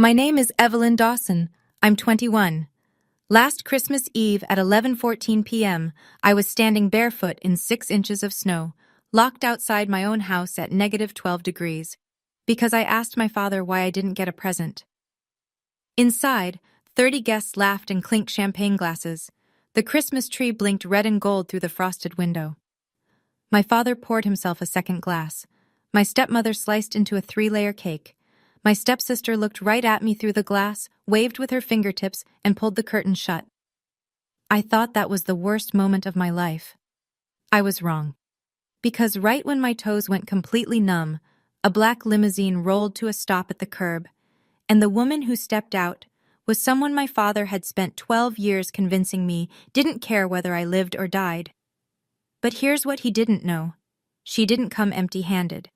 My name is Evelyn Dawson. I'm 21. Last Christmas Eve at 11:14 p.m., I was standing barefoot in 6 inches of snow, locked outside my own house at -12 degrees, because I asked my father why I didn't get a present. Inside, 30 guests laughed and clinked champagne glasses. The Christmas tree blinked red and gold through the frosted window. My father poured himself a second glass. My stepmother sliced into a 3-layer cake. My stepsister looked right at me through the glass, waved with her fingertips, and pulled the curtain shut. I thought that was the worst moment of my life. I was wrong. Because right when my toes went completely numb, a black limousine rolled to a stop at the curb, and the woman who stepped out was someone my father had spent 12 years convincing me didn't care whether I lived or died. But here's what he didn't know. She didn't come empty-handed.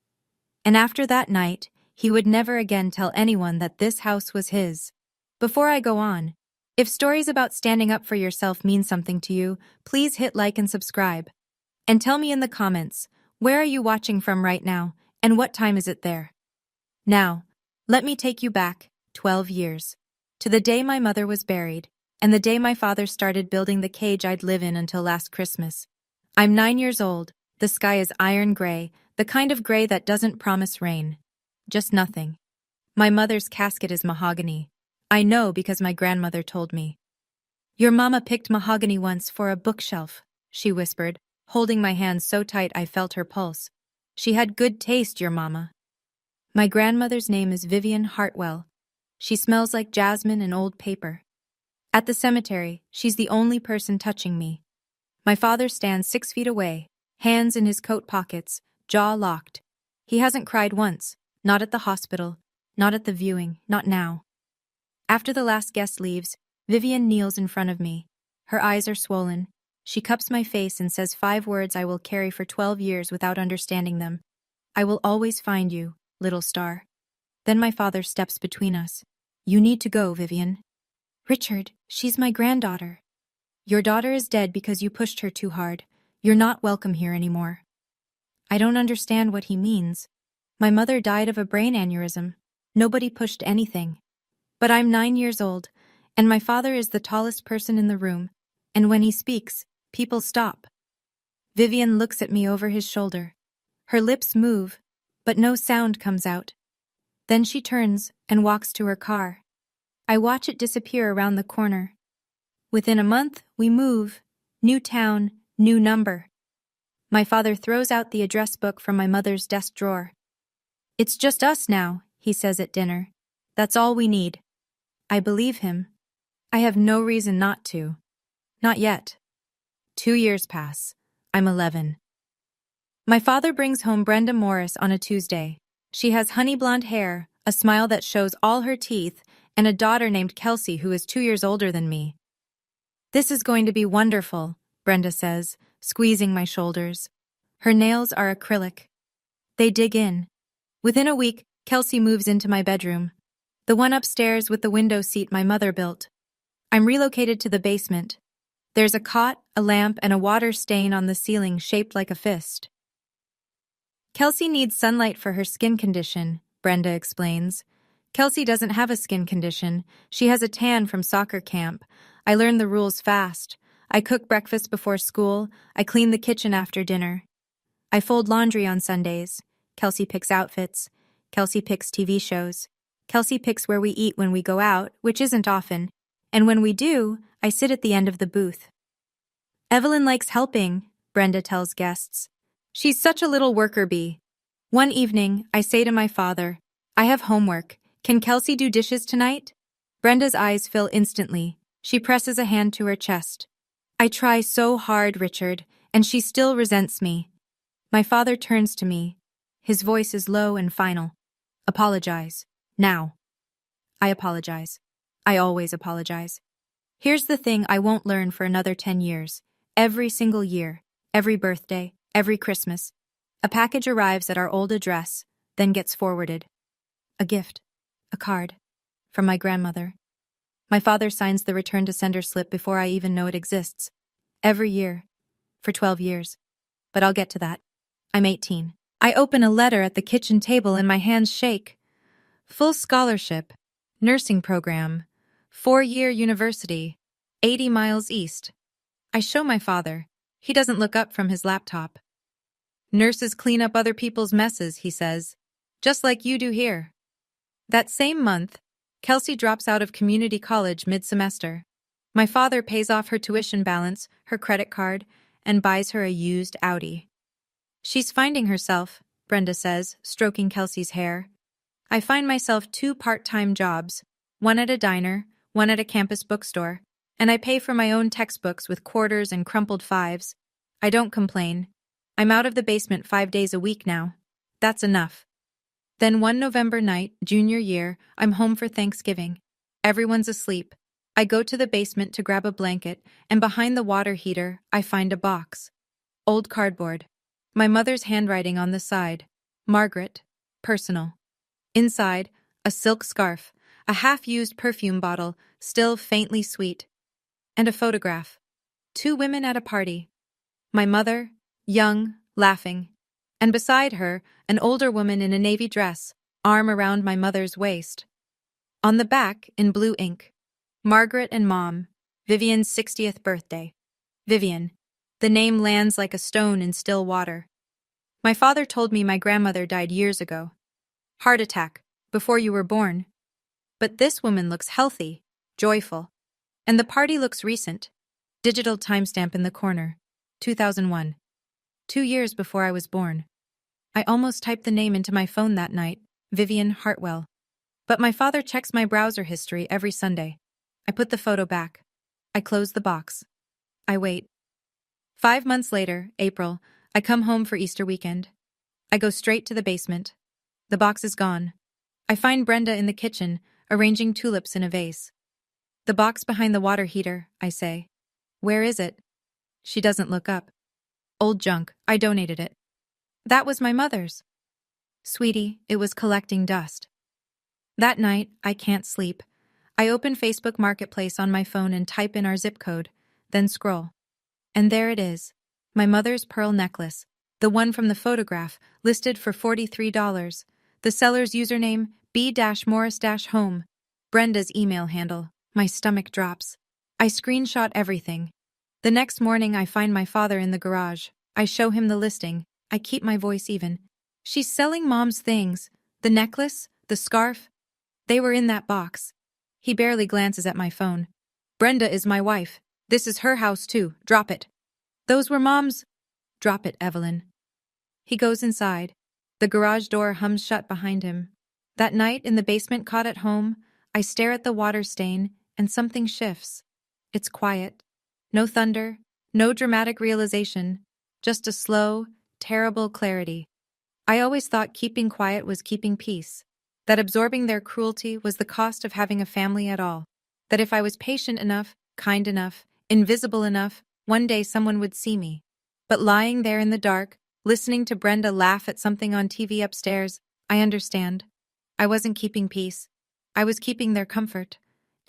And after that night, he would never again tell anyone that this house was his. Before I go on, if stories about standing up for yourself mean something to you, please hit like and subscribe. And tell me in the comments, where are you watching from right now, and what time is it there? Now, let me take you back 12 years, to the day my mother was buried, and the day my father started building the cage I'd live in until last Christmas. I'm 9 years old, the sky is iron gray, the kind of gray that doesn't promise rain. Just nothing. My mother's casket is mahogany. I know because my grandmother told me. Your mama picked mahogany once for a bookshelf, she whispered, holding my hand so tight I felt her pulse. She had good taste, your mama. My grandmother's name is Vivian Hartwell. She smells like jasmine and old paper. At the cemetery, she's the only person touching me. My father stands 6 feet away, hands in his coat pockets, jaw locked. He hasn't cried once. Not at the hospital, not at the viewing, not now. After the last guest leaves, Vivian kneels in front of me. Her eyes are swollen. She cups my face and says 5 words I will carry for 12 years without understanding them. I will always find you, little star. Then my father steps between us. You need to go, Vivian. Richard, she's my granddaughter. Your daughter is dead because you pushed her too hard. You're not welcome here anymore. I don't understand what he means. My mother died of a brain aneurysm. Nobody pushed anything. But I'm 9 years old, and my father is the tallest person in the room, and when he speaks, people stop. Vivian looks at me over his shoulder. Her lips move, but no sound comes out. Then she turns and walks to her car. I watch it disappear around the corner. Within a month, we move. New town, new number. My father throws out the address book from my mother's desk drawer. It's just us now, he says at dinner. That's all we need. I believe him. I have no reason not to. Not yet. 2 years pass. I'm 11. My father brings home Brenda Morris on a Tuesday. She has honey blonde hair, a smile that shows all her teeth, and a daughter named Kelsey who is 2 years older than me. This is going to be wonderful, Brenda says, squeezing my shoulders. Her nails are acrylic. They dig in. Within a week, Kelsey moves into my bedroom, the one upstairs with the window seat my mother built. I'm relocated to the basement. There's a cot, a lamp, and a water stain on the ceiling shaped like a fist. Kelsey needs sunlight for her skin condition, Brenda explains. Kelsey doesn't have a skin condition. She has a tan from soccer camp. I learned the rules fast. I cook breakfast before school. I clean the kitchen after dinner. I fold laundry on Sundays. Kelsey picks outfits. Kelsey picks TV shows. Kelsey picks where we eat when we go out, which isn't often. And when we do, I sit at the end of the booth. Evelyn likes helping, Brenda tells guests. She's such a little worker bee. One evening, I say to my father, I have homework. Can Kelsey do dishes tonight? Brenda's eyes fill instantly. She presses a hand to her chest. I try so hard, Richard, and she still resents me. My father turns to me. His voice is low and final. Apologize. Now. I apologize. I always apologize. Here's the thing I won't learn for another 10 years. Every single year, every birthday, every Christmas, a package arrives at our old address, then gets forwarded. A gift. A card. From my grandmother. My father signs the return to sender slip before I even know it exists. Every year. For 12 years. But I'll get to that. I'm 18. I open a letter at the kitchen table and my hands shake. Full scholarship. Nursing program. 4-year university. 80 miles east. I show my father. He doesn't look up from his laptop. Nurses clean up other people's messes, he says. Just like you do here. That same month, Kelsey drops out of community college mid-semester. My father pays off her tuition balance, her credit card, and buys her a used Audi. She's finding herself, Brenda says, stroking Kelsey's hair. I find myself 2 part-time jobs, one at a diner, one at a campus bookstore, and I pay for my own textbooks with quarters and crumpled fives. I don't complain. I'm out of the basement 5 days a week now. That's enough. Then one November night, junior year, I'm home for Thanksgiving. Everyone's asleep. I go to the basement to grab a blanket, and behind the water heater, I find a box. Old cardboard. My mother's handwriting on the side. Margaret. Personal. Inside, a silk scarf, a half-used perfume bottle, still faintly sweet, and a photograph. 2 women at a party. My mother, young, laughing, and beside her, an older woman in a navy dress, arm around my mother's waist. On the back, in blue ink, Margaret and Mom, Vivian's 60th birthday. Vivian. The name lands like a stone in still water. My father told me my grandmother died years ago. Heart attack, before you were born. But this woman looks healthy, joyful. And the party looks recent. Digital timestamp in the corner. 2001. 2 years before I was born. I almost typed the name into my phone that night, Vivian Hartwell. But my father checks my browser history every Sunday. I put the photo back. I close the box. I wait. 5 months later, April, I come home for Easter weekend. I go straight to the basement. The box is gone. I find Brenda in the kitchen, arranging tulips in a vase. The box behind the water heater, I say. Where is it? She doesn't look up. Old junk, I donated it. That was my mother's. Sweetie, it was collecting dust. That night, I can't sleep. I open Facebook Marketplace on my phone and type in our zip code, then scroll. And there it is. My mother's pearl necklace, the one from the photograph, listed for $43. The seller's username, B-Morris-Home. Brenda's email handle. My stomach drops. I screenshot everything. The next morning I find my father in the garage. I show him the listing. I keep my voice even. She's selling Mom's things. The necklace, the scarf. They were in that box. He barely glances at my phone. Brenda is my wife. This is her house too. Drop it. Those were Mom's. Drop it, Evelyn. He goes inside. The garage door hums shut behind him. That night in the basement caught at home, I stare at the water stain and something shifts. It's quiet. No thunder, no dramatic realization, just a slow, terrible clarity. I always thought keeping quiet was keeping peace, that absorbing their cruelty was the cost of having a family at all, that if I was patient enough, kind enough, invisible enough, one day someone would see me. But lying there in the dark, listening to Brenda laugh at something on TV upstairs, I understand. I wasn't keeping peace. I was keeping their comfort.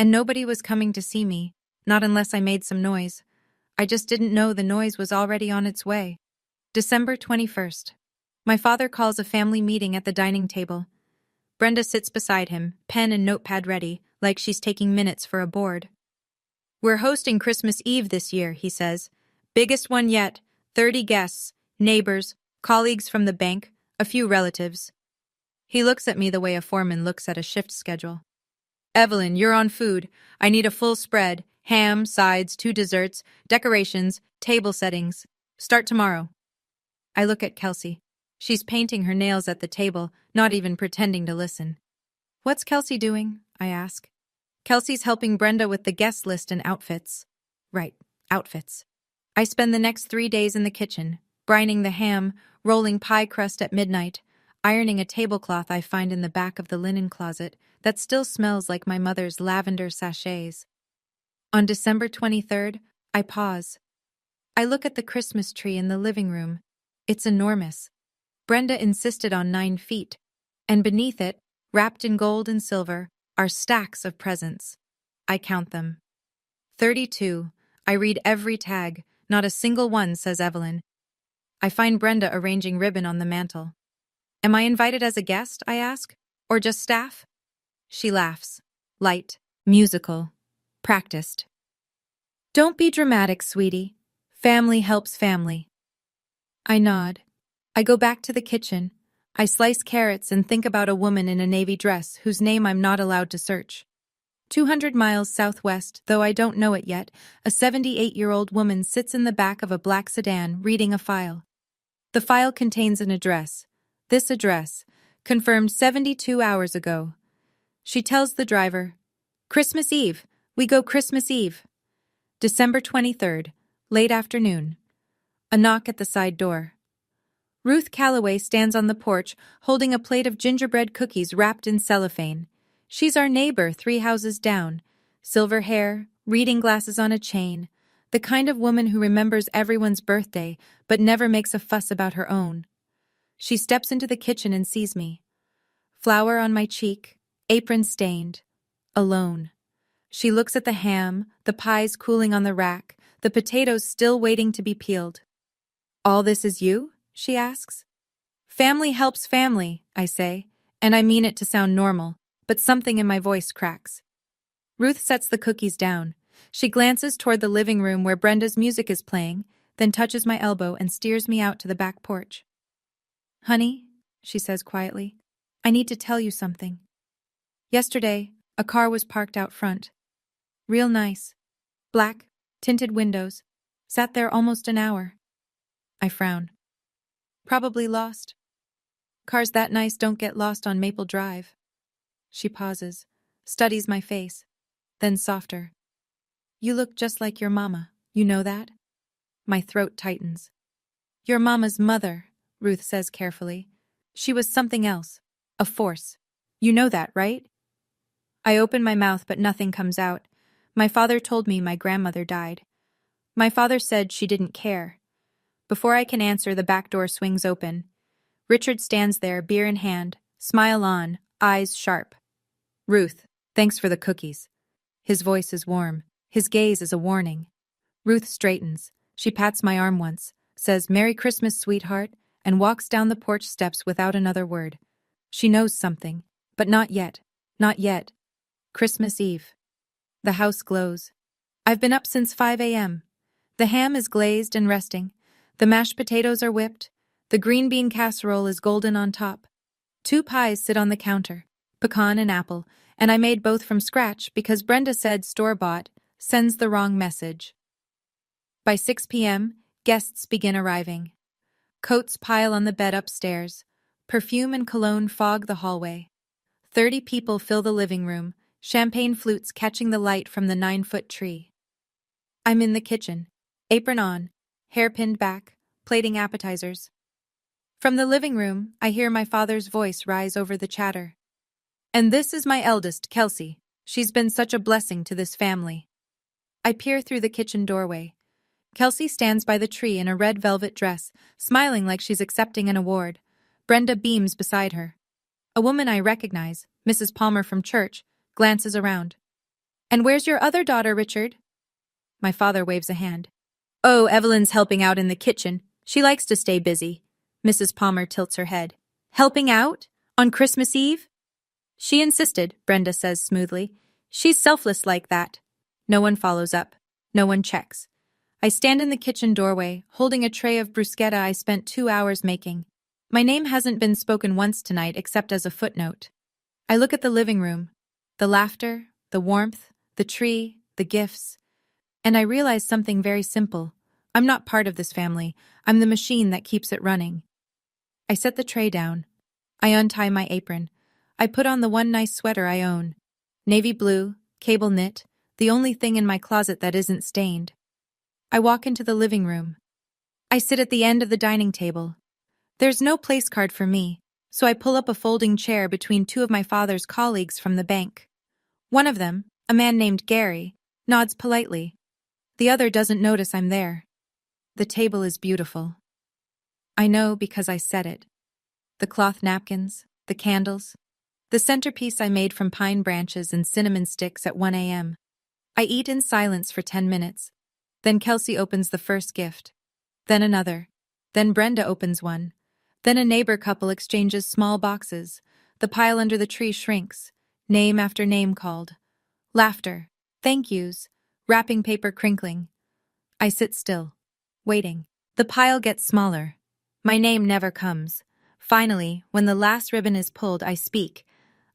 And nobody was coming to see me, not unless I made some noise. I just didn't know the noise was already on its way. December 21st. My father calls a family meeting at the dining table. Brenda sits beside him, pen and notepad ready, like she's taking minutes for a board. We're hosting Christmas Eve this year, he says. Biggest one yet, 30 guests, neighbors, colleagues from the bank, a few relatives. He looks at me the way a foreman looks at a shift schedule. Evelyn, you're on food. I need a full spread, ham, sides, 2 desserts, decorations, table settings. Start tomorrow. I look at Kelsey. She's painting her nails at the table, not even pretending to listen. What's Kelsey doing? I ask. Kelsey's helping Brenda with the guest list and outfits. Right, outfits. I spend the next 3 days in the kitchen, brining the ham, rolling pie crust at midnight, ironing a tablecloth I find in the back of the linen closet that still smells like my mother's lavender sachets. On December 23rd, I pause. I look at the Christmas tree in the living room. It's enormous. Brenda insisted on 9 feet, and beneath it, wrapped in gold and silver, are stacks of presents. I count them. 32. I read every tag. Not a single one, says Evelyn. I find Brenda arranging ribbon on the mantel. Am I invited as a guest, I ask, or just staff? She laughs. light, musical, practiced. Don't be dramatic, sweetie. Family helps family. I nod. I go back to the kitchen. I slice carrots and think about a woman in a navy dress whose name I'm not allowed to search. 200 miles southwest, though I don't know it yet, a 78-year-old woman sits in the back of a black sedan reading a file. The file contains an address. This address, confirmed 72 hours ago. She tells the driver, "Christmas Eve. We go Christmas Eve." December 23rd, late afternoon. A knock at the side door. Ruth Calloway stands on the porch, holding a plate of gingerbread cookies wrapped in cellophane. She's our neighbor 3 houses down. Silver hair, reading glasses on a chain. The kind of woman who remembers everyone's birthday, but never makes a fuss about her own. She steps into the kitchen and sees me. Flour on my cheek, apron stained. Alone. She looks at the ham, the pies cooling on the rack, the potatoes still waiting to be peeled. "All this is you?" she asks. "Family helps family," I say, and I mean it to sound normal, but something in my voice cracks. Ruth sets the cookies down. She glances toward the living room where Brenda's music is playing, then touches my elbow and steers me out to the back porch. "Honey," she says quietly, "I need to tell you something. Yesterday, a car was parked out front. Real nice. Black, tinted windows. Sat there almost an hour." I frown. "Probably lost. Cars that nice don't get lost on Maple Drive." She pauses, studies my face, then softer. "You look just like your mama. You know that?" My throat tightens. "Your mama's mother," Ruth says carefully. "She was something else. A force. You know that, right?" I open my mouth but nothing comes out. My father told me my grandmother died. My father said she didn't care. Before I can answer, the back door swings open. Richard stands there, beer in hand, smile on, eyes sharp. "Ruth, thanks for the cookies." His voice is warm. His gaze is a warning. Ruth straightens. She pats my arm once, says, "Merry Christmas, sweetheart," and walks down the porch steps without another word. She knows something, but not yet. Not yet. Christmas Eve. The house glows. I've been up since 5 a.m. The ham is glazed and resting. The mashed potatoes are whipped. The green bean casserole is golden on top. 2 pies sit on the counter, pecan and apple, and I made both from scratch because Brenda said store-bought sends the wrong message. By 6 p.m., guests begin arriving. Coats pile on the bed upstairs. Perfume and cologne fog the hallway. 30 people fill the living room, champagne flutes catching the light from the 9-foot tree. I'm in the kitchen, apron on, hair pinned back, plating appetizers. From the living room, I hear my father's voice rise over the chatter. "And this is my eldest, Kelsey. She's been such a blessing to this family." I peer through the kitchen doorway. Kelsey stands by the tree in a red velvet dress, smiling like she's accepting an award. Brenda beams beside her. A woman I recognize, Mrs. Palmer from church, glances around. "And where's your other daughter, Richard?" My father waves a hand. "Oh, Evelyn's helping out in the kitchen. She likes to stay busy." Mrs. Palmer tilts her head. "Helping out? On Christmas Eve?" "She insisted," Brenda says smoothly. "She's selfless like that." No one follows up. No one checks. I stand in the kitchen doorway, holding a tray of bruschetta I spent 2 hours making. My name hasn't been spoken once tonight except as a footnote. I look at the living room. The laughter, the warmth, the tree, the gifts. And I realize something very simple. I'm not part of this family. I'm the machine that keeps it running. I set the tray down. I untie my apron. I put on the one nice sweater I own. Navy blue, cable knit, the only thing in my closet that isn't stained. I walk into the living room. I sit at the end of the dining table. There's no place card for me, so I pull up a folding chair between 2 of my father's colleagues from the bank. One of them, a man named Gary, nods politely. The other doesn't notice I'm there. The table is beautiful. I know because I set it. The cloth napkins, the candles, the centerpiece I made from pine branches and cinnamon sticks at 1 a.m. I eat in silence for 10 minutes. Then Kelsey opens the first gift. Then another. Then Brenda opens one. Then a neighbor couple exchanges small boxes. The pile under the tree shrinks. Name after name called. Laughter. Thank yous. Wrapping paper crinkling. I sit still, waiting. The pile gets smaller. My name never comes. Finally, when the last ribbon is pulled, I speak.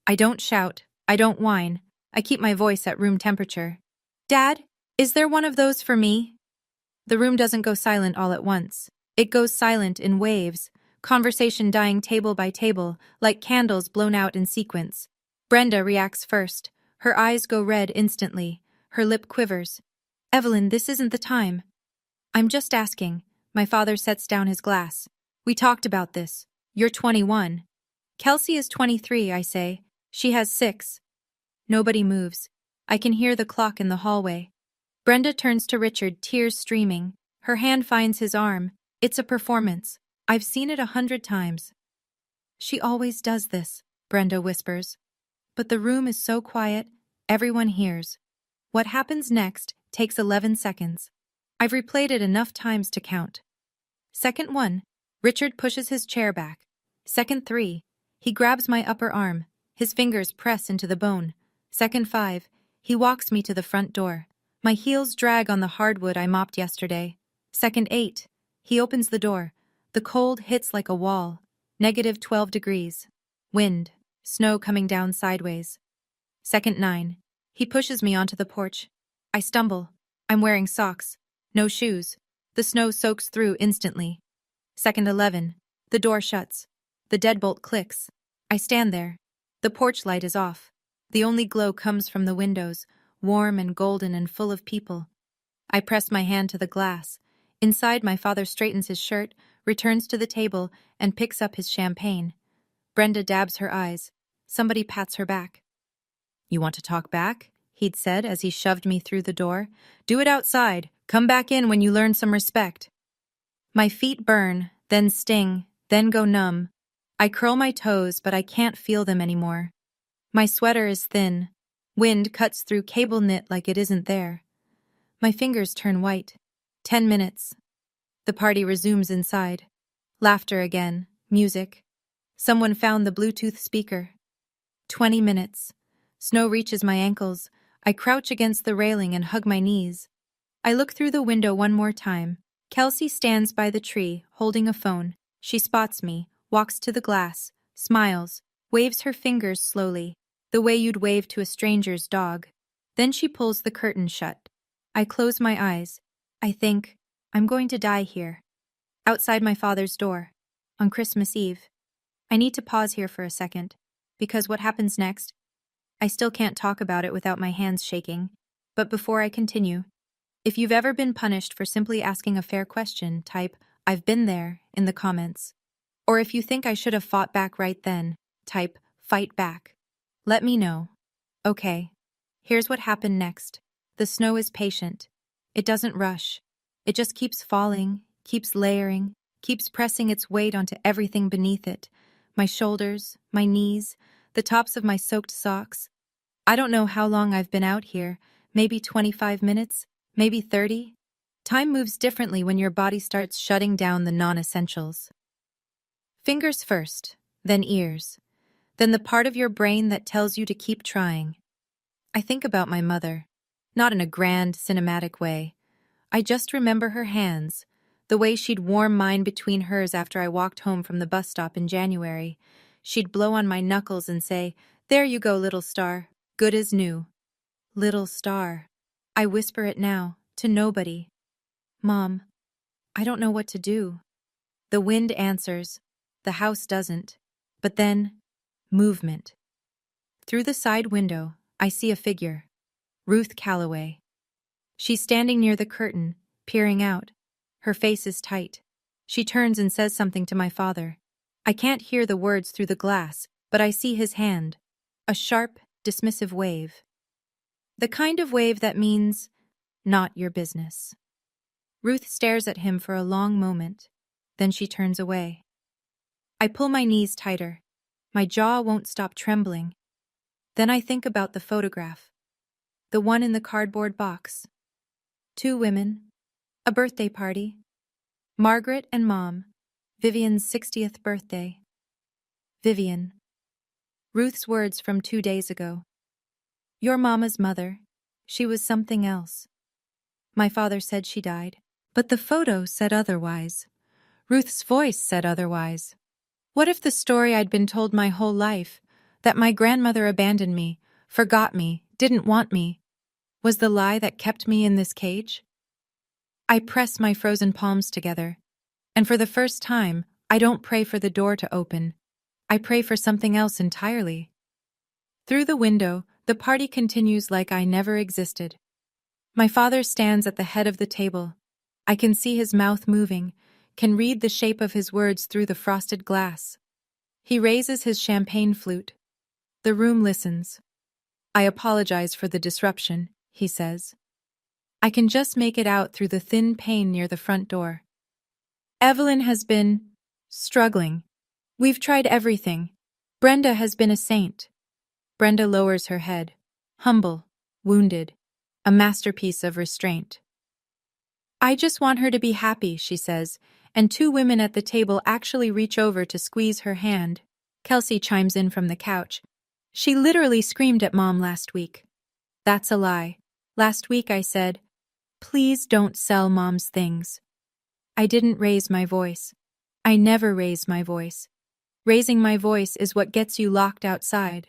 I don't shout. I don't whine. I keep my voice at room temperature. Dad, is there one of those for me? The room doesn't go silent all at once. It goes silent in waves, conversation dying table by table, like candles blown out in sequence. Brenda reacts first. Her eyes go red instantly. Her lip quivers. Evelyn, this isn't the time. I'm just asking. My father sets down his glass. We talked about this. You're 21. Kelsey is 23, I say. She has 6. Nobody moves. I can hear the clock in the hallway. Brenda turns to Richard, tears streaming. Her hand finds his arm. It's a performance. I've seen it 100 times. She always does this, Brenda whispers. But the room is so quiet, everyone hears. What happens next takes 11 seconds. I've replayed it enough times to count. Second 1, Richard pushes his chair back. Second 3, he grabs my upper arm. His fingers press into the bone. Second 5, he walks me to the front door. My heels drag on the hardwood I mopped yesterday. Second 8, he opens the door. The cold hits like a wall. -12 degrees. Wind. Snow coming down sideways. Second 9, he pushes me onto the porch. I stumble. I'm wearing socks. No shoes. The snow soaks through instantly. Second 11, the door shuts. The deadbolt clicks. I stand there. The porch light is off. The only glow comes from the windows, warm and golden and full of people. I press my hand to the glass. Inside, my father straightens his shirt, returns to the table, and picks up his champagne. Brenda dabs her eyes. Somebody pats her back. You want to talk back? He'd said as he shoved me through the door. Do it outside. Come back in when you learn some respect. My feet burn, then sting, then go numb. I curl my toes, but I can't feel them anymore. My sweater is thin. Wind cuts through cable knit like it isn't there. My fingers turn white. 10 minutes. The party resumes inside. Laughter again. Music. Someone found the Bluetooth speaker. 20 minutes. Snow reaches my ankles. I crouch against the railing and hug my knees. I look through the window one more time. Kelsey stands by the tree, holding a phone. She spots me, walks to the glass, smiles, waves her fingers slowly, the way you'd wave to a stranger's dog. Then she pulls the curtain shut. I close my eyes. I think, I'm going to die here. Outside my father's door. On Christmas Eve. I need to pause here for a second, because what happens next? I still can't talk about it without my hands shaking. But before I continue, if you've ever been punished for simply asking a fair question, type, I've been there, in the comments. Or if you think I should have fought back right then, type, fight back. Let me know. Okay. Here's what happened next. The snow is patient. It doesn't rush. It just keeps falling, keeps layering, keeps pressing its weight onto everything beneath it. My shoulders, my knees, the tops of my soaked socks. I don't know how long I've been out here, maybe 25 minutes, maybe 30. Time moves differently when your body starts shutting down the non-essentials. Fingers first, then ears, then the part of your brain that tells you to keep trying. I think about my mother, not in a grand, cinematic way. I just remember her hands, the way she'd warm mine between hers after I walked home from the bus stop in January. She'd blow on my knuckles and say, "There you go, little star, good as new." Little star. I whisper it now, to nobody. Mom, I don't know what to do. The wind answers. The house doesn't. But then, movement. Through the side window, I see a figure. Ruth Calloway. She's standing near the curtain, peering out. Her face is tight. She turns and says something to my father. I can't hear the words through the glass, but I see his hand. A sharp, dismissive wave. The kind of wave that means, not your business. Ruth stares at him for a long moment. Then she turns away. I pull my knees tighter. My jaw won't stop trembling. Then I think about the photograph. The one in the cardboard box. 2 women. A birthday party. Margaret and Mom. Vivian's 60th birthday. Vivian. Ruth's words from 2 days ago. Your mama's mother. She was something else. My father said she died. But the photo said otherwise. Ruth's voice said otherwise. What if the story I'd been told my whole life, that my grandmother abandoned me, forgot me, didn't want me, was the lie that kept me in this cage? I press my frozen palms together, and for the first time, I don't pray for the door to open. I pray for something else entirely. Through the window, the party continues like I never existed. My father stands at the head of the table. I can see his mouth moving, can read the shape of his words through the frosted glass. He raises his champagne flute. The room listens. I apologize for the disruption, he says. I can just make it out through the thin pane near the front door. Evelyn has been struggling. We've tried everything. Brenda has been a saint. Brenda lowers her head, humble, wounded, a masterpiece of restraint. I just want her to be happy, she says, and two women at the table actually reach over to squeeze her hand. Kelsey chimes in from the couch. She literally screamed at Mom last week. That's a lie. Last week I said, please don't sell Mom's things. I didn't raise my voice. I never raise my voice. Raising my voice is what gets you locked outside.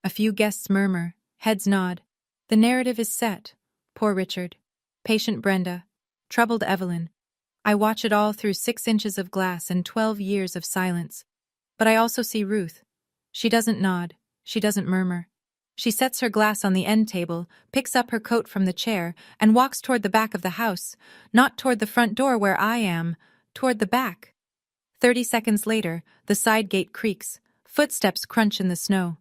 A few guests murmur, heads nod. The narrative is set. Poor Richard. Patient Brenda. Troubled Evelyn. I watch it all through 6 inches of glass and 12 years of silence. But I also see Ruth. She doesn't nod. She doesn't murmur. She sets her glass on the end table, picks up her coat from the chair, and walks toward the back of the house, not toward the front door where I am, toward the back. 30 seconds later, the side gate creaks, footsteps crunch in the snow.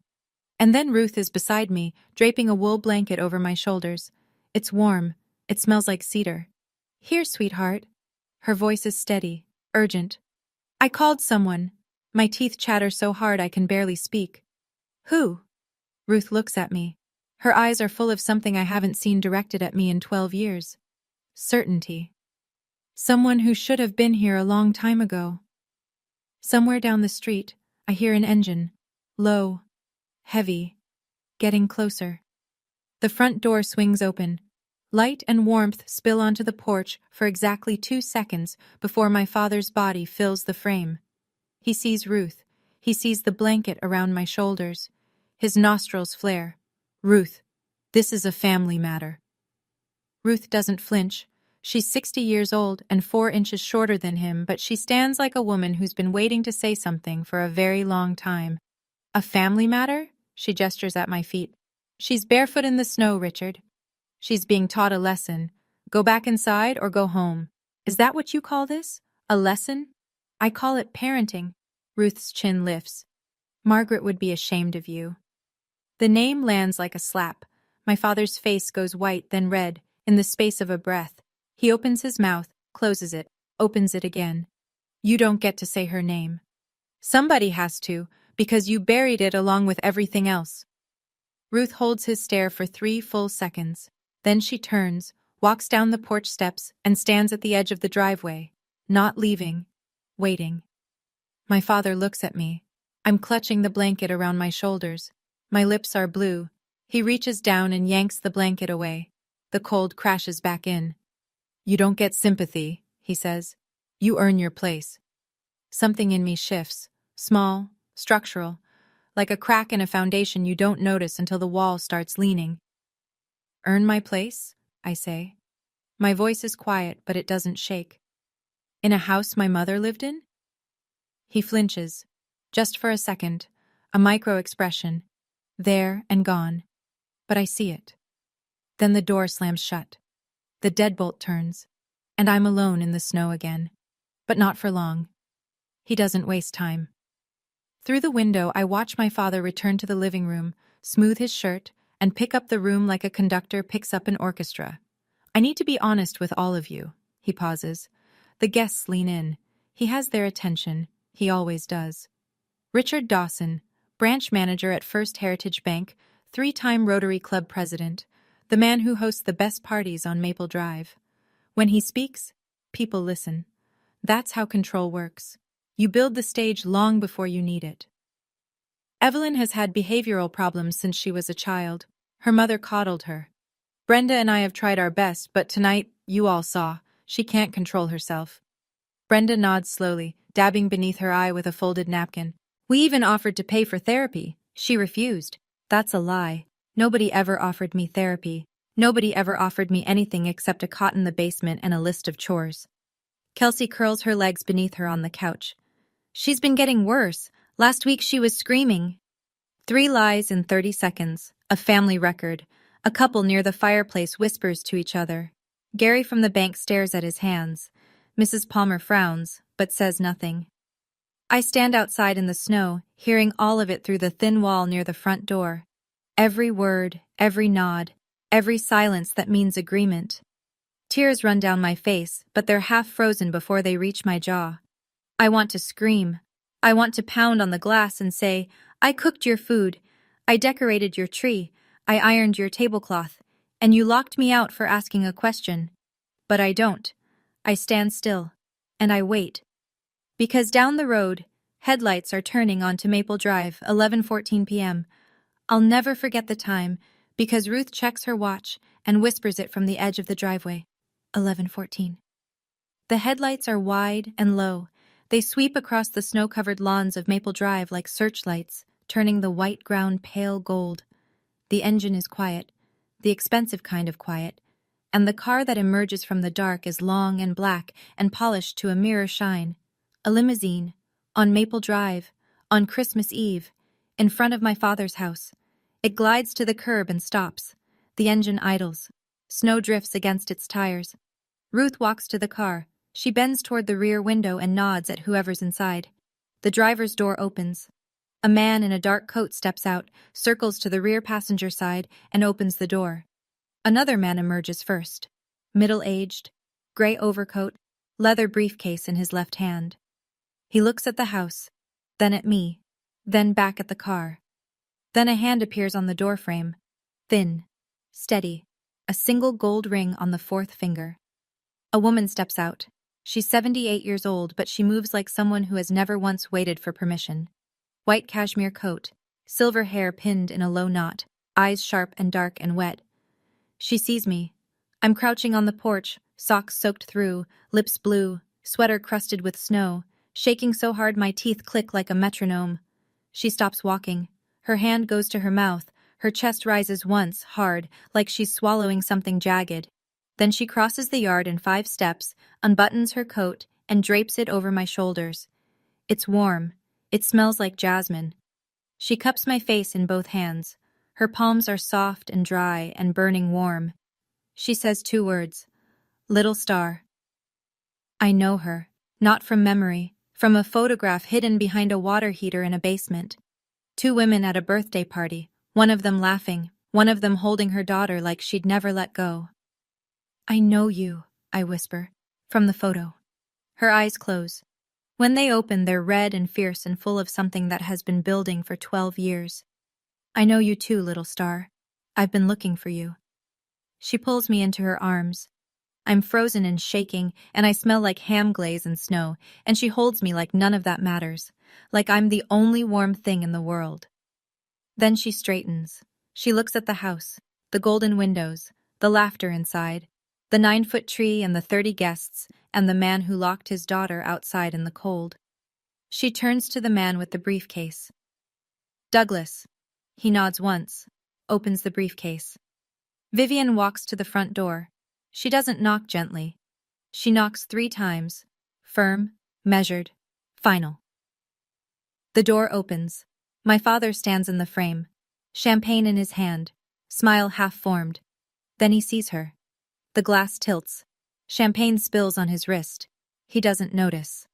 And then Ruth is beside me, draping a wool blanket over my shoulders. It's warm. It smells like cedar. Here, sweetheart. Her voice is steady, urgent. I called someone. My teeth chatter so hard I can barely speak. Who? Ruth looks at me. Her eyes are full of something I haven't seen directed at me in 12 years. Certainty. Someone who should have been here a long time ago. Somewhere down the street, I hear an engine. Low. Heavy. Getting closer. The front door swings open. Light and warmth spill onto the porch for exactly 2 seconds before my father's body fills the frame. He sees Ruth. He sees the blanket around my shoulders. His nostrils flare. Ruth, this is a family matter. Ruth doesn't flinch. She's 60 years old and 4 inches shorter than him, but she stands like a woman who's been waiting to say something for a very long time. A family matter? She gestures at my feet. She's barefoot in the snow, Richard. She's being taught a lesson. Go back inside or go home. Is that what you call this? A lesson? I call it parenting. Ruth's chin lifts. Margaret would be ashamed of you. The name lands like a slap. My father's face goes white, then red, in the space of a breath. He opens his mouth, closes it, opens it again. You don't get to say her name. Somebody has to, because you buried it along with everything else. Ruth holds his stare for 3 full seconds. Then she turns, walks down the porch steps, and stands at the edge of the driveway, not leaving, waiting. My father looks at me. I'm clutching the blanket around my shoulders. My lips are blue. He reaches down and yanks the blanket away. The cold crashes back in. You don't get sympathy, he says. You earn your place. Something in me shifts, small, structural, like a crack in a foundation you don't notice until the wall starts leaning. Earn my place? I say. My voice is quiet, but it doesn't shake. In a house my mother lived in? He flinches. Just for a second. A micro-expression. There and gone. But I see it. Then the door slams shut. The deadbolt turns. And I'm alone in the snow again. But not for long. He doesn't waste time. Through the window, I watch my father return to the living room, smooth his shirt, and pick up the room like a conductor picks up an orchestra. I need to be honest with all of you. He pauses. The guests lean in. He has their attention. He always does. Richard Dawson, branch manager at First Heritage Bank, 3-time Rotary Club president, the man who hosts the best parties on Maple Drive. When he speaks, people listen. That's how control works. You build the stage long before you need it. Evelyn has had behavioral problems since she was a child. Her mother coddled her. Brenda and I have tried our best, but tonight, you all saw, she can't control herself. Brenda nods slowly, dabbing beneath her eye with a folded napkin. We even offered to pay for therapy. She refused. That's a lie. Nobody ever offered me therapy. Nobody ever offered me anything except a cot in the basement and a list of chores. Kelsey curls her legs beneath her on the couch. She's been getting worse. Last week she was screaming. 3 lies in 30 seconds. A family record. A couple near the fireplace whispers to each other. Gary from the bank stares at his hands. Mrs. Palmer frowns, but says nothing. I stand outside in the snow, hearing all of it through the thin wall near the front door. Every word, every nod, every silence that means agreement. Tears run down my face, but they're half frozen before they reach my jaw. I want to scream. I want to pound on the glass and say, I cooked your food, I decorated your tree, I ironed your tablecloth, and you locked me out for asking a question. But I don't. I stand still, and I wait. Because down the road, headlights are turning onto Maple Drive, 11:14 p.m. I'll never forget the time, because Ruth checks her watch and whispers it from the edge of the driveway. 11:14. The headlights are wide and low. They sweep across the snow-covered lawns of Maple Drive like searchlights, turning the white ground pale gold. The engine is quiet, the expensive kind of quiet, and the car that emerges from the dark is long and black and polished to a mirror shine. A limousine, on Maple Drive, on Christmas Eve, in front of my father's house. It glides to the curb and stops. The engine idles. Snow drifts against its tires. Ruth walks to the car. She bends toward the rear window and nods at whoever's inside. The driver's door opens. A man in a dark coat steps out, circles to the rear passenger side, and opens the door. Another man emerges first. Middle-aged, gray overcoat, leather briefcase in his left hand. He looks at the house, then at me, then back at the car. Then a hand appears on the doorframe, thin, steady, a single gold ring on the 4th finger. A woman steps out. She's 78 years old, but she moves like someone who has never once waited for permission. White cashmere coat, silver hair pinned in a low knot, eyes sharp and dark and wet. She sees me. I'm crouching on the porch, socks soaked through, lips blue, sweater crusted with snow, shaking so hard my teeth click like a metronome. She stops walking. Her hand goes to her mouth. Her chest rises once, hard, like she's swallowing something jagged. Then she crosses the yard in 5 steps, unbuttons her coat, and drapes it over my shoulders. It's warm. It smells like jasmine. She cups my face in both hands. Her palms are soft and dry and burning warm. She says 2 words. Little star. I know her. Not from memory. From a photograph hidden behind a water heater in a basement. 2 women at a birthday party, one of them laughing, one of them holding her daughter like she'd never let go. I know you, I whisper, from the photo. Her eyes close. When they open, they're red and fierce and full of something that has been building for 12 years. I know you too, little star. I've been looking for you. She pulls me into her arms. I'm frozen and shaking, and I smell like ham glaze and snow, and she holds me like none of that matters, like I'm the only warm thing in the world. Then she straightens. She looks at the house, the golden windows, the laughter inside, the 9-foot tree and the 30 guests, and the man who locked his daughter outside in the cold. She turns to the man with the briefcase. Douglas. He nods once, opens the briefcase. Vivian walks to the front door. She doesn't knock gently. She knocks 3 times. Firm, measured, final. The door opens. My father stands in the frame, champagne in his hand, smile half-formed. Then he sees her. The glass tilts. Champagne spills on his wrist. He doesn't notice.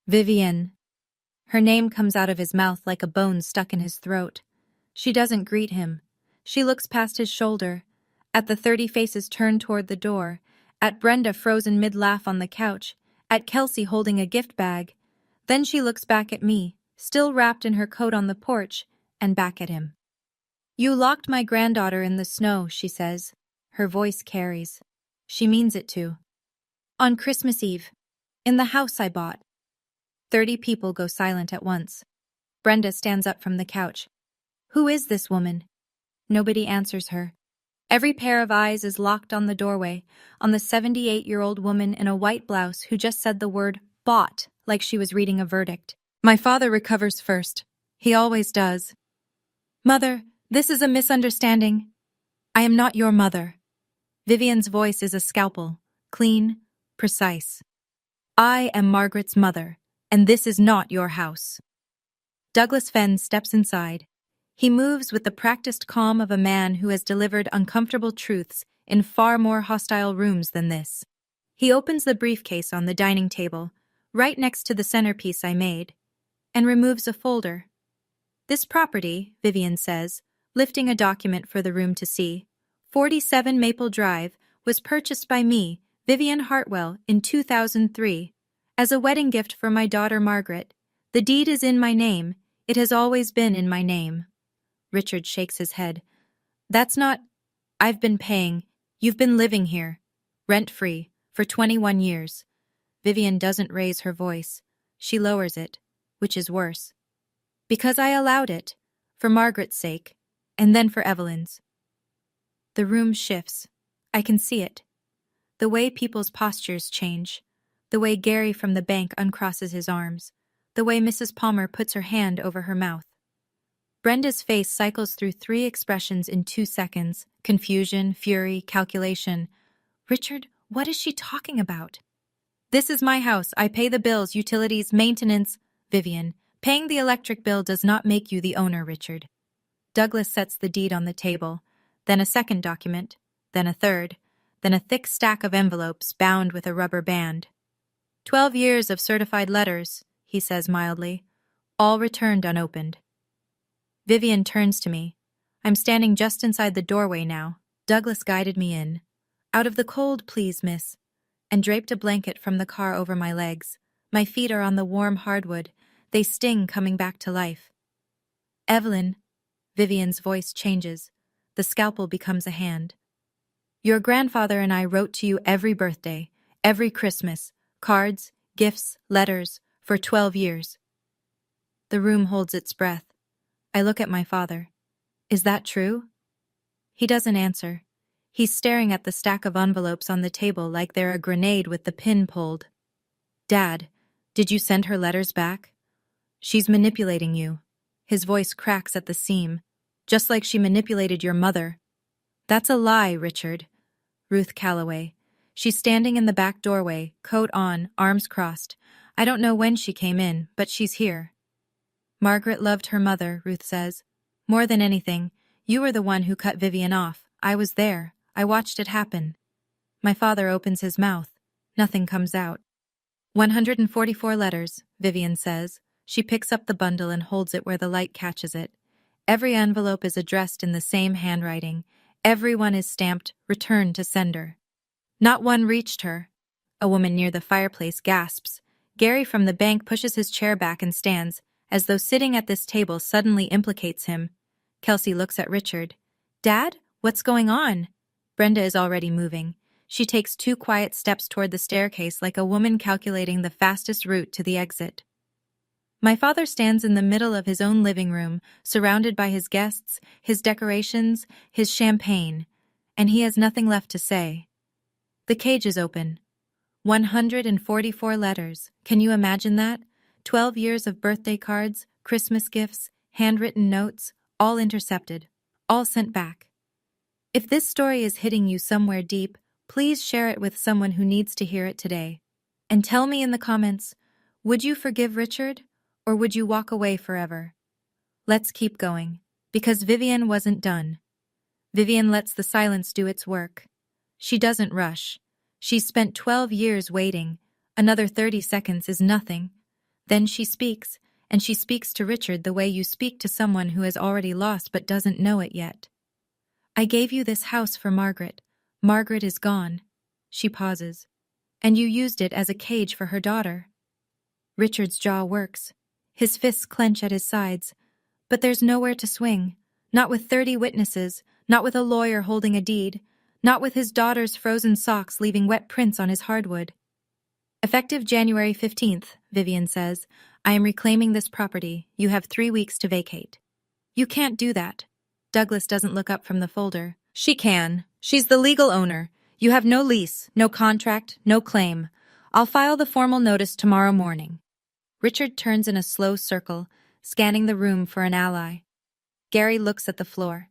Vivian. Her name comes out of his mouth like a bone stuck in his throat. She doesn't greet him. She looks past his shoulder, at the 30 faces turned toward the door, at Brenda frozen mid-laugh on the couch, at Kelsey holding a gift bag. Then she looks back at me, still wrapped in her coat on the porch, and back at him. You locked my granddaughter in the snow, she says. Her voice carries. She means it too. On Christmas Eve. In the house I bought. 30 people go silent at once. Brenda stands up from the couch. Who is this woman? Nobody answers her. Every pair of eyes is locked on the doorway, on the 78-year-old woman in a white blouse who just said the word bought like she was reading a verdict. My father recovers first. He always does. Mother, this is a misunderstanding. I am not your mother. Vivian's voice is a scalpel, clean, precise. I am Margaret's mother, and this is not your house. Douglas Fenn steps inside. He moves with the practiced calm of a man who has delivered uncomfortable truths in far more hostile rooms than this. He opens the briefcase on the dining table, right next to the centerpiece I made, and removes a folder. This property, Vivian says, lifting a document for the room to see, 47 Maple Drive, was purchased by me, Vivian Hartwell, in 2003, as a wedding gift for my daughter Margaret. The deed is in my name. It has always been in my name. Richard shakes his head. That's not... I've been paying. You've been living here, rent-free, for 21 years. Vivian doesn't raise her voice. She lowers it, which is worse. Because I allowed it, for Margaret's sake, and then for Evelyn's. The room shifts. I can see it. The way people's postures change. The way Gary from the bank uncrosses his arms. The way Mrs. Palmer puts her hand over her mouth. Brenda's face cycles through 3 expressions in 2 seconds. Confusion, fury, calculation. Richard, what is she talking about? This is my house. I pay the bills, utilities, maintenance. Vivian, paying the electric bill does not make you the owner, Richard. Douglas sets the deed on the table, then a second document, then a third, then a thick stack of envelopes bound with a rubber band. 12 years of certified letters, he says mildly, all returned unopened. Vivian turns to me. I'm standing just inside the doorway now. Douglas guided me in. Out of the cold, please, miss, and draped a blanket from the car over my legs. My feet are on the warm hardwood. They sting coming back to life. Evelyn, Vivian's voice changes. The scalpel becomes a hand. Your grandfather and I wrote to you every birthday, every Christmas, cards, gifts, letters, for 12 years. The room holds its breath. I look at my father. Is that true? He doesn't answer. He's staring at the stack of envelopes on the table like they're a grenade with the pin pulled. Dad, did you send her letters back? She's manipulating you. His voice cracks at the seam. Just like she manipulated your mother. That's a lie, Richard. Ruth Calloway. She's standing in the back doorway, coat on, arms crossed. I don't know when she came in, but she's here. Margaret loved her mother, Ruth says. More than anything, you were the one who cut Vivian off. I was there. I watched it happen. My father opens his mouth. Nothing comes out. 144 letters, Vivian says. She picks up the bundle and holds it where the light catches it. Every envelope is addressed in the same handwriting. Every one is stamped, "Return to sender." Not one reached her. A woman near the fireplace gasps. Gary from the bank pushes his chair back and stands, as though sitting at this table suddenly implicates him. Kelsey looks at Richard. Dad, what's going on? Brenda is already moving. She takes 2 quiet steps toward the staircase like a woman calculating the fastest route to the exit. My father stands in the middle of his own living room, surrounded by his guests, his decorations, his champagne, and he has nothing left to say. The cage is open. 144 letters. Can you imagine that? 12 years of birthday cards, Christmas gifts, handwritten notes, all intercepted, all sent back. If this story is hitting you somewhere deep, please share it with someone who needs to hear it today. And tell me in the comments, would you forgive Richard? Or would you walk away forever? Let's keep going, because Vivian wasn't done. Vivian lets the silence do its work. She doesn't rush. She's spent 12 years waiting. Another 30 seconds is nothing. Then she speaks, and she speaks to Richard the way you speak to someone who has already lost but doesn't know it yet. I gave you this house for Margaret. Margaret is gone. She pauses. And you used it as a cage for her daughter. Richard's jaw works. His fists clench at his sides. But there's nowhere to swing. Not with 30 witnesses, not with a lawyer holding a deed, not with his daughter's frozen socks leaving wet prints on his hardwood. Effective January 15th, Vivian says, I am reclaiming this property. You have 3 weeks to vacate. You can't do that. Douglas doesn't look up from the folder. She can. She's the legal owner. You have no lease, no contract, no claim. I'll file the formal notice tomorrow morning. Richard turns in a slow circle, scanning the room for an ally. Gary looks at the floor.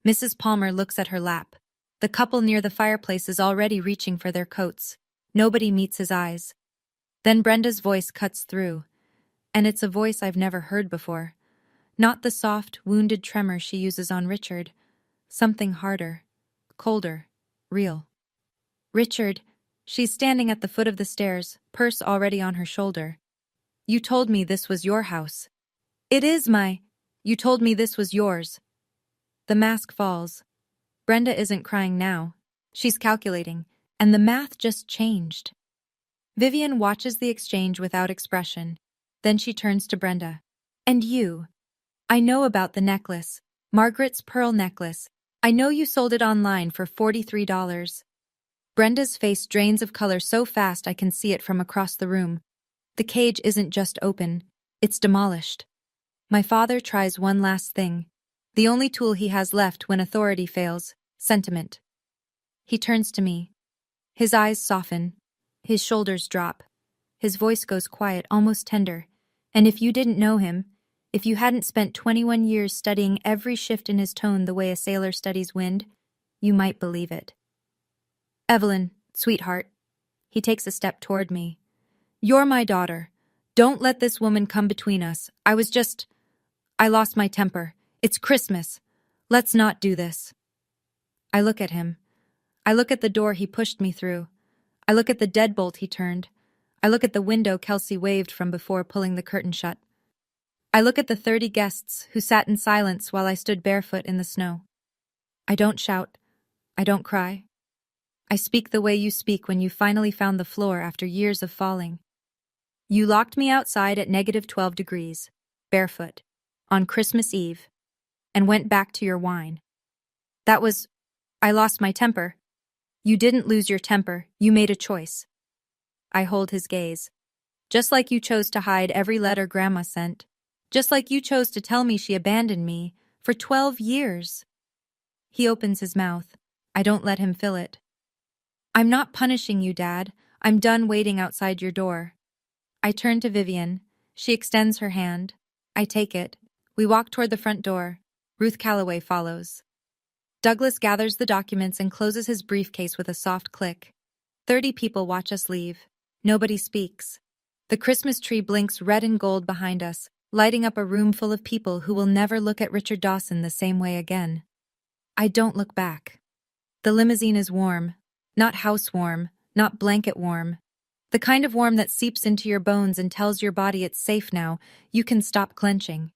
Mrs. Palmer looks at her lap. The couple near the fireplace is already reaching for their coats. Nobody meets his eyes. Then Brenda's voice cuts through. And it's a voice I've never heard before. Not the soft, wounded tremor she uses on Richard. Something harder, colder, real. Richard, she's standing at the foot of the stairs, purse already on her shoulder. You told me this was your house. It is my. You told me this was yours. The mask falls. Brenda isn't crying now. She's calculating, and the math just changed. Vivian watches the exchange without expression. Then she turns to Brenda. And you? I know about the necklace. Margaret's pearl necklace. I know you sold it online for $43. Brenda's face drains of color so fast I can see it from across the room. The cage isn't just open, it's demolished. My father tries one last thing. The only tool he has left when authority fails, sentiment. He turns to me. His eyes soften. His shoulders drop. His voice goes quiet, almost tender. And if you didn't know him, if you hadn't spent 21 years studying every shift in his tone the way a sailor studies wind, you might believe it. Evelyn, sweetheart. He takes a step toward me. You're my daughter. Don't let this woman come between us. I lost my temper. It's Christmas. Let's not do this. I look at him. I look at the door he pushed me through. I look at the deadbolt he turned. I look at the window Kelsey waved from before pulling the curtain shut. I look at the 30 guests who sat in silence while I stood barefoot in the snow. I don't shout. I don't cry. I speak the way you speak when you finally found the floor after years of falling. You locked me outside at -12 degrees, barefoot, on Christmas Eve, and went back to your wine. I lost my temper. You didn't lose your temper, you made a choice. I hold his gaze. Just like you chose to hide every letter Grandma sent. Just like you chose to tell me she abandoned me for 12 years. He opens his mouth. I don't let him fill it. I'm not punishing you, Dad. I'm done waiting outside your door. I turn to Vivian. She extends her hand. I take it. We walk toward the front door. Ruth Calloway follows. Douglas gathers the documents and closes his briefcase with a soft click. 30 people watch us leave. Nobody speaks. The Christmas tree blinks red and gold behind us, lighting up a room full of people who will never look at Richard Dawson the same way again. I don't look back. The limousine is warm. Not house warm, not blanket warm. The kind of warm that seeps into your bones and tells your body it's safe now, you can stop clenching.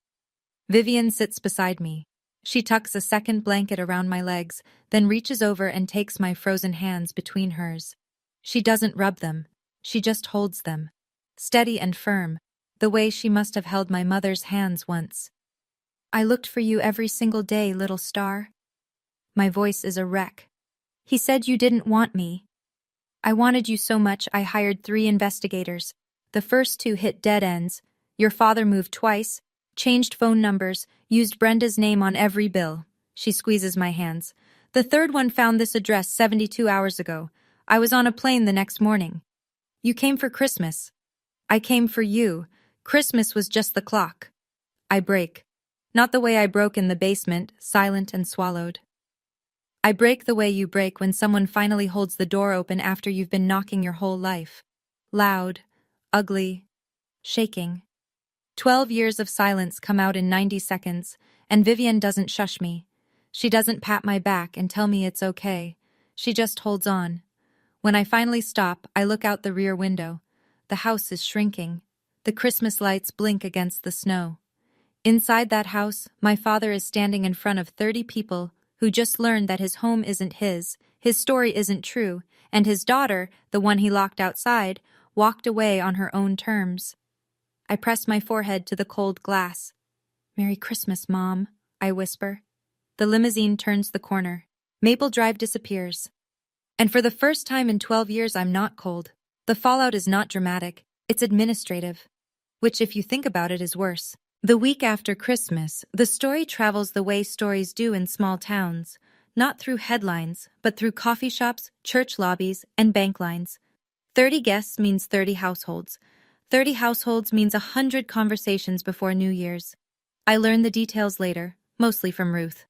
Vivian sits beside me. She tucks a second blanket around my legs, then reaches over and takes my frozen hands between hers. She doesn't rub them. She just holds them. Steady and firm, the way she must have held my mother's hands once. I looked for you every single day, little star. My voice is a wreck. He said you didn't want me. I wanted you so much I hired 3 investigators. The first 2 hit dead ends. Your father moved twice, changed phone numbers, used Brenda's name on every bill. She squeezes my hands. The third one found this address 72 hours ago. I was on a plane the next morning. You came for Christmas. I came for you. Christmas was just the clock. I break. Not the way I broke in the basement, silent and swallowed. I break the way you break when someone finally holds the door open after you've been knocking your whole life. Loud, ugly, shaking. 12 years of silence come out in 90 seconds, and Vivian doesn't shush me. She doesn't pat my back and tell me it's okay. She just holds on. When I finally stop, I look out the rear window. The house is shrinking. The Christmas lights blink against the snow. Inside that house, my father is standing in front of 30 people who just learned that his home isn't his story isn't true, and his daughter, the one he locked outside, walked away on her own terms. I press my forehead to the cold glass. Merry Christmas, Mom, I whisper. The limousine turns the corner. Maple Drive disappears. And for the first time in 12 years, I'm not cold. The fallout is not dramatic, it's administrative. Which, if you think about it, is worse. The week after Christmas, the story travels the way stories do in small towns, not through headlines, but through coffee shops, church lobbies, and bank lines. 30 guests means 30 households. 30 households means 100 conversations before New Year's. I learn the details later, mostly from Ruth.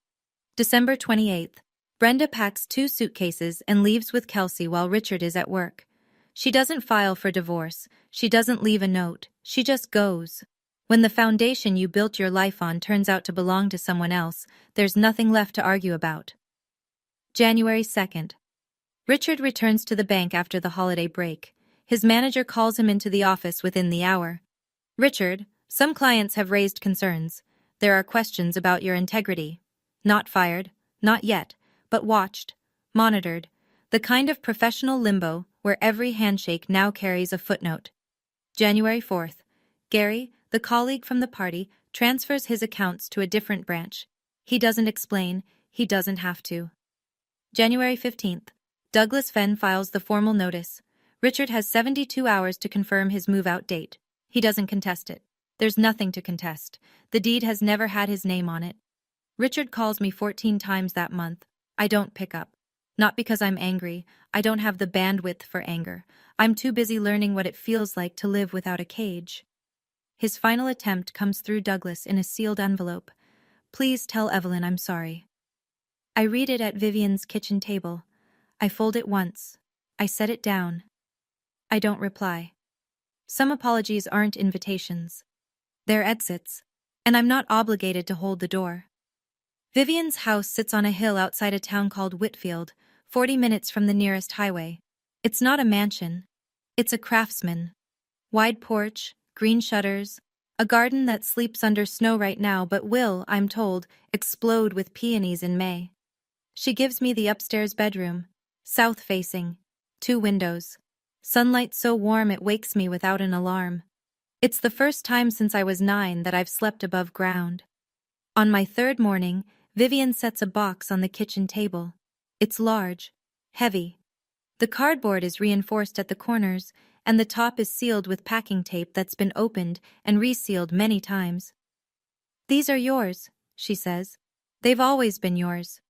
December 28th. Brenda packs 2 suitcases and leaves with Kelsey while Richard is at work. She doesn't file for divorce. She doesn't leave a note. She just goes. When the foundation you built your life on turns out to belong to someone else, there's nothing left to argue about. January 2nd. Richard returns to the bank after the holiday break. His manager calls him into the office within the hour. Richard, some clients have raised concerns. There are questions about your integrity. Not fired, not yet, but watched, monitored. The kind of professional limbo where every handshake now carries a footnote. January 4th. Gary, the colleague from the party, transfers his accounts to a different branch. He doesn't explain, he doesn't have to. January 15th. Douglas Fenn files the formal notice. Richard has 72 hours to confirm his move-out date. He doesn't contest it. There's nothing to contest. The deed has never had his name on it. Richard calls me 14 times that month. I don't pick up. Not because I'm angry. I don't have the bandwidth for anger. I'm too busy learning what it feels like to live without a cage. His final attempt comes through Douglas in a sealed envelope. Please tell Evelyn I'm sorry. I read it at Vivian's kitchen table. I fold it once. I set it down. I don't reply. Some apologies aren't invitations. They're exits, and I'm not obligated to hold the door. Vivian's house sits on a hill outside a town called Whitfield, 40 minutes from the nearest highway. It's not a mansion. It's a craftsman. Wide porch, green shutters, a garden that sleeps under snow right now but will, I'm told, explode with peonies in May. She gives me the upstairs bedroom, south-facing, 2 windows. Sunlight so warm it wakes me without an alarm. It's the first time since I was 9 that I've slept above ground. On my 3rd morning, Vivian sets a box on the kitchen table. It's large, heavy. The cardboard is reinforced at the corners, and the top is sealed with packing tape that's been opened and resealed many times. These are yours, she says. They've always been yours.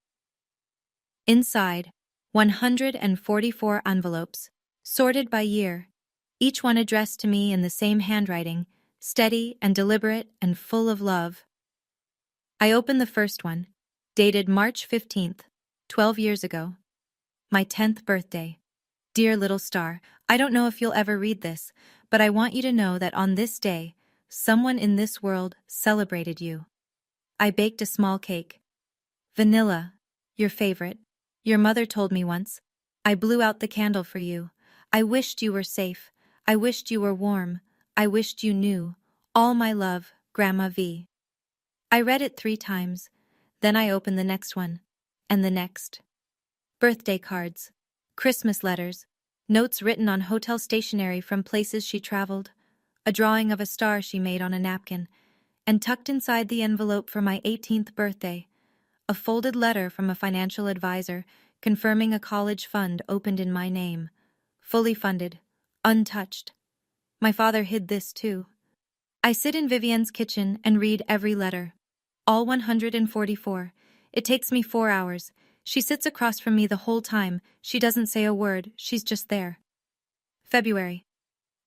Inside, 144 envelopes, sorted by year, each one addressed to me in the same handwriting, steady and deliberate and full of love. I open the first one, dated March 15th, 12 years ago. My 10th birthday. Dear little star, I don't know if you'll ever read this, but I want you to know that on this day, someone in this world celebrated you. I baked a small cake. Vanilla, your favorite. Your mother told me once. I blew out the candle for you. I wished you were safe. I wished you were warm. I wished you knew. All my love, Grandma V. I read it 3 times. Then I opened the next one. And the next. Birthday cards. Christmas letters. Notes written on hotel stationery from places she traveled. A drawing of a star she made on a napkin. And tucked inside the envelope for my 18th birthday, a folded letter from a financial advisor confirming a college fund opened in my name. Fully funded. Untouched. My father hid this too. I sit in Vivian's kitchen and read every letter. All 144. It takes me 4 hours. She sits across from me the whole time. She doesn't say a word. She's just there. February.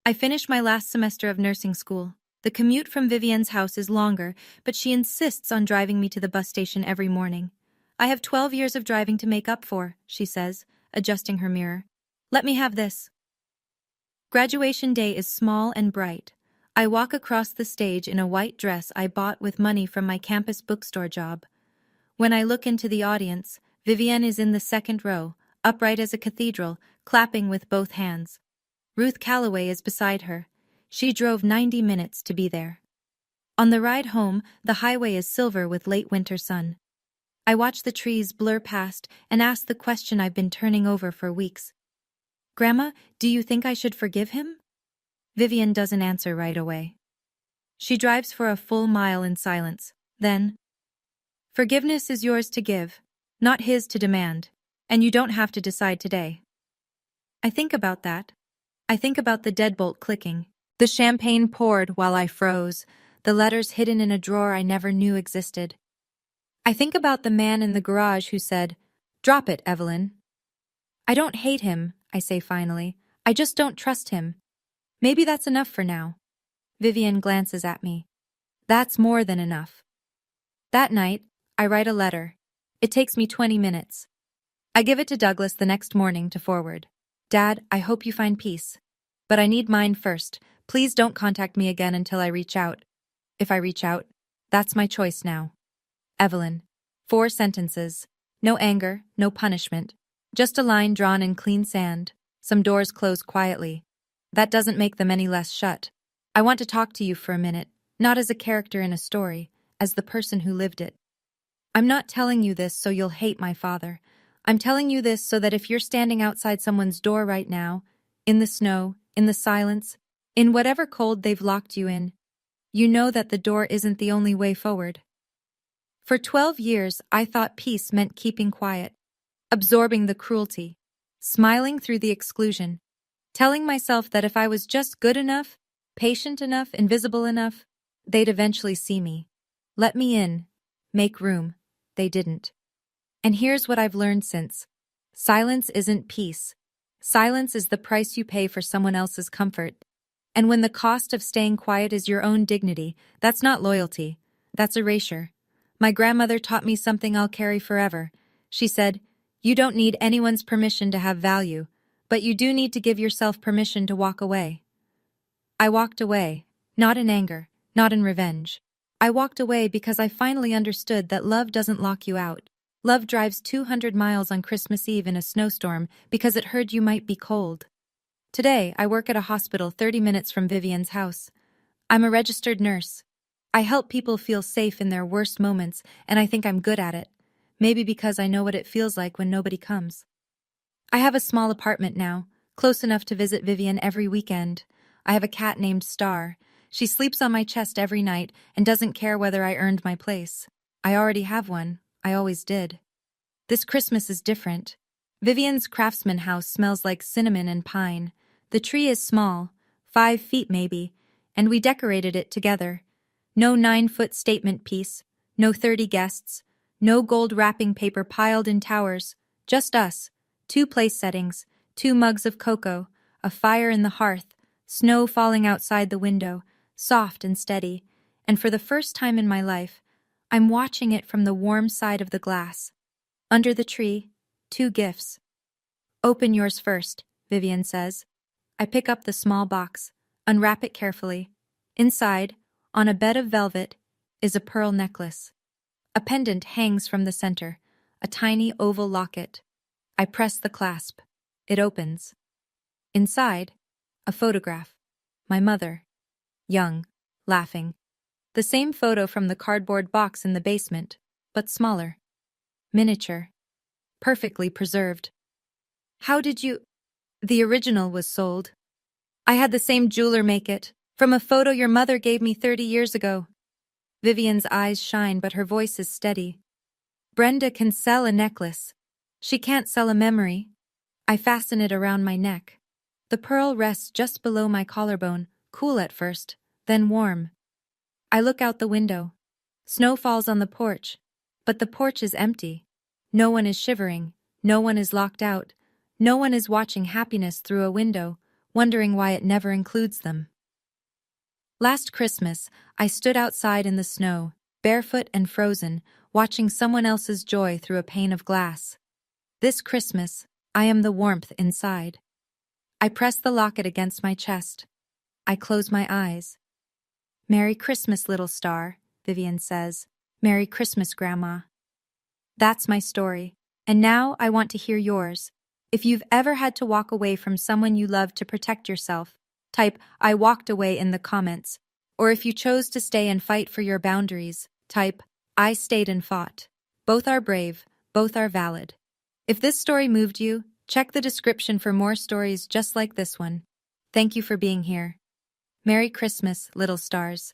I finish my last semester of nursing school. The commute from Vivian's house is longer, but she insists on driving me to the bus station every morning. I have 12 years of driving to make up for, she says, adjusting her mirror. Let me have this. Graduation day is small and bright. I walk across the stage in a white dress I bought with money from my campus bookstore job. When I look into the audience, Vivian is in the 2nd row, upright as a cathedral, clapping with both hands. Ruth Calloway is beside her. She drove 90 minutes to be there. On the ride home, the highway is silver with late winter sun. I watch the trees blur past and ask the question I've been turning over for weeks. Grandma, do you think I should forgive him? Vivian doesn't answer right away. She drives for a full mile in silence. Then, forgiveness is yours to give, not his to demand, and you don't have to decide today. I think about that. I think about the deadbolt clicking, the champagne poured while I froze, the letters hidden in a drawer I never knew existed. I think about the man in the garage who said, "Drop it, Evelyn." I don't hate him, I say finally. I just don't trust him. Maybe that's enough for now. Vivian glances at me. That's more than enough. That night, I write a letter. It takes me 20 minutes. I give it to Douglas the next morning to forward. "Dad, I hope you find peace. But I need mine first. Please don't contact me again until I reach out. If I reach out, that's my choice now. Evelyn." 4 sentences. No anger, no punishment. Just a line drawn in clean sand. Some doors close quietly. That doesn't make them any less shut. I want to talk to you for a minute, not as a character in a story, as the person who lived it. I'm not telling you this so you'll hate my father. I'm telling you this so that if you're standing outside someone's door right now, in the snow, in the silence, in whatever cold they've locked you in, you know that the door isn't the only way forward. For 12 years, I thought peace meant keeping quiet, absorbing the cruelty, smiling through the exclusion, telling myself that if I was just good enough, patient enough, invisible enough, they'd eventually see me. Let me in. Make room. They didn't. And here's what I've learned since. Silence isn't peace. Silence is the price you pay for someone else's comfort. And when the cost of staying quiet is your own dignity, that's not loyalty. That's erasure. My grandmother taught me something I'll carry forever. She said, "You don't need anyone's permission to have value, but you do need to give yourself permission to walk away." I walked away, not in anger, not in revenge. I walked away because I finally understood that love doesn't lock you out. Love drives 200 miles on Christmas Eve in a snowstorm because it heard you might be cold. Today, I work at a hospital 30 minutes from Vivian's house. I'm a registered nurse. I help people feel safe in their worst moments, and I think I'm good at it. Maybe because I know what it feels like when nobody comes. I have a small apartment now, close enough to visit Vivian every weekend. I have a cat named Star. She sleeps on my chest every night and doesn't care whether I earned my place. I already have one. I always did. This Christmas is different. Vivian's craftsman house smells like cinnamon and pine. The tree is small, 5 feet maybe, and we decorated it together. No 9-foot statement piece, no 30 guests, no gold wrapping paper piled in towers, just us, 2 place settings, 2 mugs of cocoa, a fire in the hearth, snow falling outside the window, soft and steady, and for the first time in my life, I'm watching it from the warm side of the glass. Under the tree, 2 gifts. "Open yours first," Vivian says. I pick up the small box, unwrap it carefully. Inside, on a bed of velvet, is a pearl necklace. A pendant hangs from the center, a tiny oval locket. I press the clasp. It opens. Inside, a photograph. My mother. Young, laughing. The same photo from the cardboard box in the basement, but smaller. Miniature. Perfectly preserved. "How did you—" "The original was sold. I had the same jeweler make it, from a photo your mother gave me 30 years ago." Vivian's eyes shine, but her voice is steady. "Brenda can sell a necklace. She can't sell a memory." I fasten it around my neck. The pearl rests just below my collarbone, cool at first, then warm. I look out the window. Snow falls on the porch, but the porch is empty. No one is shivering, no one is locked out, no one is watching happiness through a window, wondering why it never includes them. Last Christmas, I stood outside in the snow, barefoot and frozen, watching someone else's joy through a pane of glass. This Christmas, I am the warmth inside. I press the locket against my chest. I close my eyes. "Merry Christmas, little star," Vivian says. "Merry Christmas, Grandma." That's my story, and now I want to hear yours. If you've ever had to walk away from someone you love to protect yourself, type "I walked away" in the comments. Or if you chose to stay and fight for your boundaries, type "I stayed and fought." Both are brave, both are valid. If this story moved you, check the description for more stories just like this one. Thank you for being here. Merry Christmas, little stars.